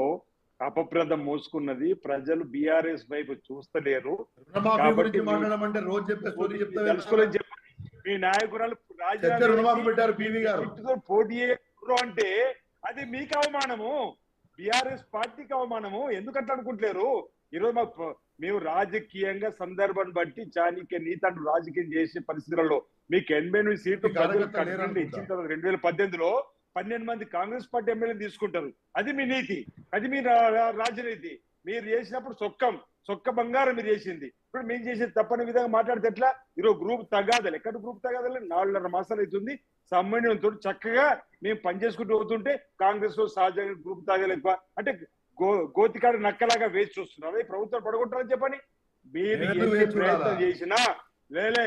ఎన్నికల్లో అపప్రదం మోసుకున్నది. ప్రజలు బీఆర్ఎస్ వైపు చూస్తలేరు. రుణమాఫీ గురించి మాట్లాడమంటే రోజు చెప్పే స్టోరీ తెలుసుకోలేని చెప్పండి. మీ నాయకురాలు రుణమాఫీ పెట్టారు పివి గారు పోటీ అంటే అది మీకు అవమానము, బీఆర్ఎస్ పార్టీకి అవమానము. ఎందుకంటే అనుకుంటలేరు? ఈరోజు మేము రాజకీయంగా సందర్భాన్ని బట్టి చాణిక్య నీతంటూ రాజకీయం చేసే పరిస్థితులలో మీకు 88 సీట్లు ఇచ్చిన తర్వాత 2018లో 12 మంది కాంగ్రెస్ పార్టీ ఎమ్మెల్యేలు తీసుకుంటారు. అది మీ నీతి, అది మీ రాజనీతి. మీరు చేసినప్పుడు సొక్క బంగారం మీరు చేసింది. ఇప్పుడు మేము చేసేది తప్పని విధంగా మాట్లాడితే ఎట్లా? ఈరోజు గ్రూప్ తగాదలు, ఎక్కడ గ్రూప్ తగాదలు? 4.5 మాసాలు అవుతుంది. సమన్వయంతో చక్కగా మేము పనిచేసుకుంటూ అవుతుంటే కాంగ్రెస్ లో సహజంగా గ్రూప్ తగాదలు ఎక్కువ అంటే గోతికాడు నక్కలాగా వేచి చూస్తున్నారు. అదే ప్రభుత్వం పడగొట్టారని చెప్పని మీరు ఎన్ని ప్రయత్నం చేసినా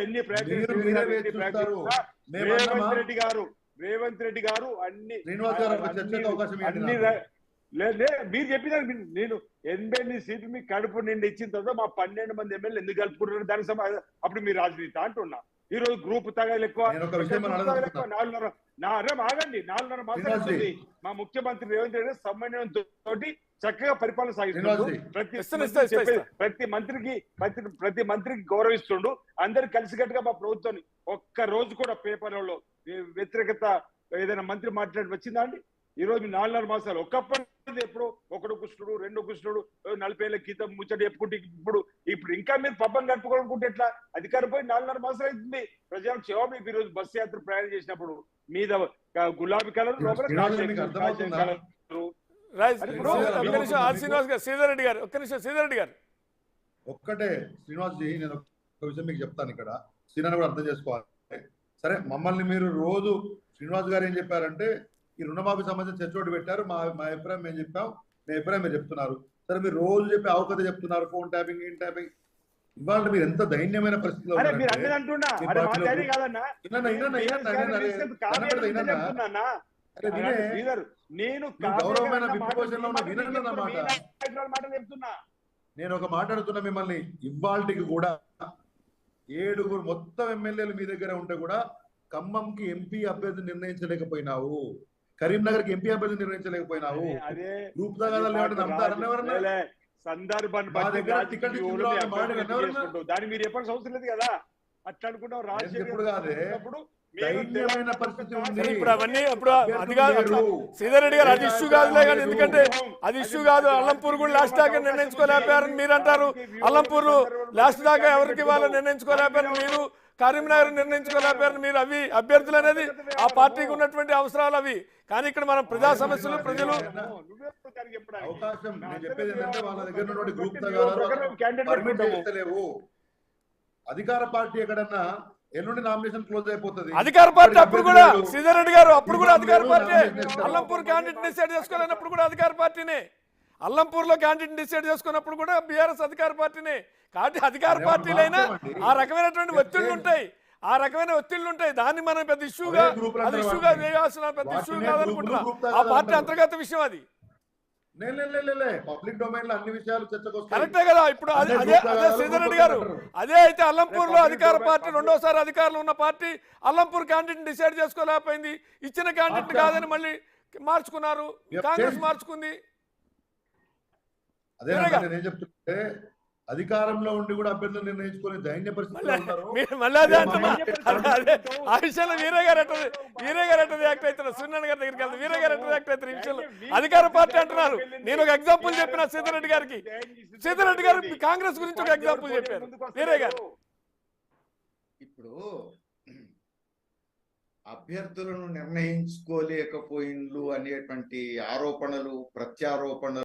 ఎన్ని రేవంత్ రెడ్డి గారు అన్ని మీరు చెప్పిన నేను 88 సీట్లు మీకు కడుపు నిండి ఇచ్చిన తర్వాత మా 12 మంది ఎమ్మెల్యేలు ఎందుకు కలుపుకుంటున్నారు? దానికి అప్పుడు మీరు రాజనీతి అంటున్నా. ఈ రోజు గ్రూప్ తగాలు ఎక్కువ, 4.5 ఆగండి. 4.5 మాసాలు అవుతుంది. మా ముఖ్యమంత్రి రేవంత్ రెడ్డి సమన్వయంతో చక్కగా పరిపాలన సాగిస్తున్నారు. ప్రతి మంత్రికి గౌరవిస్తుండు. అందరు కలిసికట్టుగా మా ప్రభుత్వాన్ని ఒక్క రోజు కూడా పేపర్లలో వ్యతిరేకత ఏదైనా మంత్రి మాట్లాడి వచ్చిందా అండి? ఈ రోజు 4.5 మాసాలు ఒకప్పుడు ఎప్పుడు ఒకడు కృష్ణుడు 2 కృష్ణుడు 40 ఏళ్ల క్రితం ముచ్చట చెప్పుకుంటే ఇప్పుడు ఇంకా మీరు పబ్బం కట్టుకోవాలనుకుంటే ఎట్లా? అధికారం పోయి 4.5 మాసాలు అవుతుంది. ప్రజలకు జవాబు. ఈ రోజు బస్సు యాత్ర ప్రయాణం చేసినప్పుడు మీద గులాబీ కలర్ లోపల శ్రీధర్ గారు ఒక్కటే శ్రీనివాస్ జీ, నేను ఒక విషయం మీకు చెప్తాను. ఇక్కడ శ్రీనారాయణ కూడా అర్థం చేసుకోవాలి. సరే, మమ్మల్ని మీరు రోజు శ్రీనివాస్ గారు ఏం చెప్పారంటే ఈ రుణమాఫీ సంబంధించి చర్చోటి పెట్టారు. మా అభిప్రాయం మేము చెప్పాం, మీ అభిప్రాయం మీరు చెప్తున్నారు. సరే, మీరు రోజు చెప్పి అవకత చెప్తున్నారు, ఫోన్ ట్యాపింగ్ ఇన్ ట్యాపింగ్. ఇవాళ మీరు ఎంత దైన్యమైన పరిస్థితిలో నేను ఒక మాట్లాడుతున్నా మిమ్మల్ని. ఇవాళకి కూడా 7 మొత్తం ఎమ్మెల్యేలు మీ దగ్గర ఉంటే కూడా ఖమ్మంకి ఎంపీ అభ్యర్థి నిర్ణయించలేకపోయినావు, కరీంనగర్ కి ఎంపీ అభ్యర్థి నిర్ణయించలేకపోయినావు. గ్రూప్ సందర్భాన్ని దాన్ని మీరు ఎప్పుడు అవసరం లేదు కదా. అట్లా అనుకుంటాం. రాజశేఖర్ శ్రీధర్ రెడ్డి గారు అది ఇష్యూ కాదులే కానీ, ఎందుకంటే అది ఇష్యూ కాదు. అల్లంపూర్ కూడా లాస్ట్ దాకా నిర్ణయించుకోలేకపోయారని మీరు అంటారు. అల్లంపూర్ లాస్ట్ దాకా ఎవరికి వాళ్ళు నిర్ణయించుకోలేకపోయారు, మీరు కరీంనగర్ నిర్ణయించుకోలేకపోయారు. మీరు అవి అభ్యర్థులు అనేది ఆ పార్టీకి ఉన్నటువంటి అవసరాలు అవి. కానీ ఇక్కడ మనం ప్రజా సమస్యలు ప్రజలు అధికార పార్టీ ఎక్కడన్నా ఎల్లుండి నామినేషన్ క్లోజ్ అయిపోతుంది. అధికార పార్టీ అప్పుడు కూడా శ్రీధర్ రెడ్డి గారు అప్పుడు కూడా అధికార పార్టీ అల్లంపూర్ క్యాండిడేట్ డిసైడ్ చేసుకోలేనప్పుడు కూడా అధికార పార్టీనే. అల్లంపూర్ లో క్యాండిడేట్ డిసైడ్ చేసుకున్నప్పుడు కూడా బీఆర్ఎస్ అధికార పార్టీనే. కాబట్టి అధికార పార్టీలైనా ఆ రకమైనటువంటి ఒత్తిళ్లు ఉంటాయి. దాన్ని మనం పెద్ద ఇష్యూగా వేయాల్సిన పెద్ద ఇష్యూ కాదనుకుంటున్నా. ఆ పార్టీ అంతర్గత విషయం అది. పబ్లిక్ డొమైన్ లో అన్ని విషయాలు చర్చకు కరెక్టే కదా. ఇప్పుడు అదే శ్రీధర్ రెడ్డి గారు అదే అయితే అల్లంపూర్ లో అధికార పార్టీ రెండోసారి అధికారంలో ఉన్న పార్టీ అల్లంపూర్ క్యాండిడేట్ డిసైడ్ చేసుకోలేకపోయింది. ఇచ్చిన క్యాండిడేట్ కాదని మళ్ళీ మార్చుకున్నారు, కాంగ్రెస్ మార్చుకుంది. అదే నేను చెప్తుంటే అధికారంలో ఉండి కూడా అభ్యర్థులు నిర్ణయించుకునే దైన్య పరిస్థితుల్లో ఉన్నారు. ఆ విషయంలో వీరే గారు ఎట్లా రియాక్ట్ అవుతున్నారు? సూర్యనారాయణ గారి దగ్గరికి వెళ్తారు, వీరే గారు ఎట్లా రియాక్ట్ అవుతారు? ఈ విషయంలో అధికార పార్టీ అంటున్నారు. నేను ఒక ఎగ్జాంపుల్ చెప్పిన శ్రీధర్ రెడ్డి గారు కాంగ్రెస్ గురించి ఒక ఎగ్జాంపుల్ చెప్పారు వీరే గారు. ఇప్పుడు అభ్యర్థులను నిర్ణయించుకోలేకపోయిండ్లు అనేటువంటి ఆరోపణలు ప్రత్యారోపణలు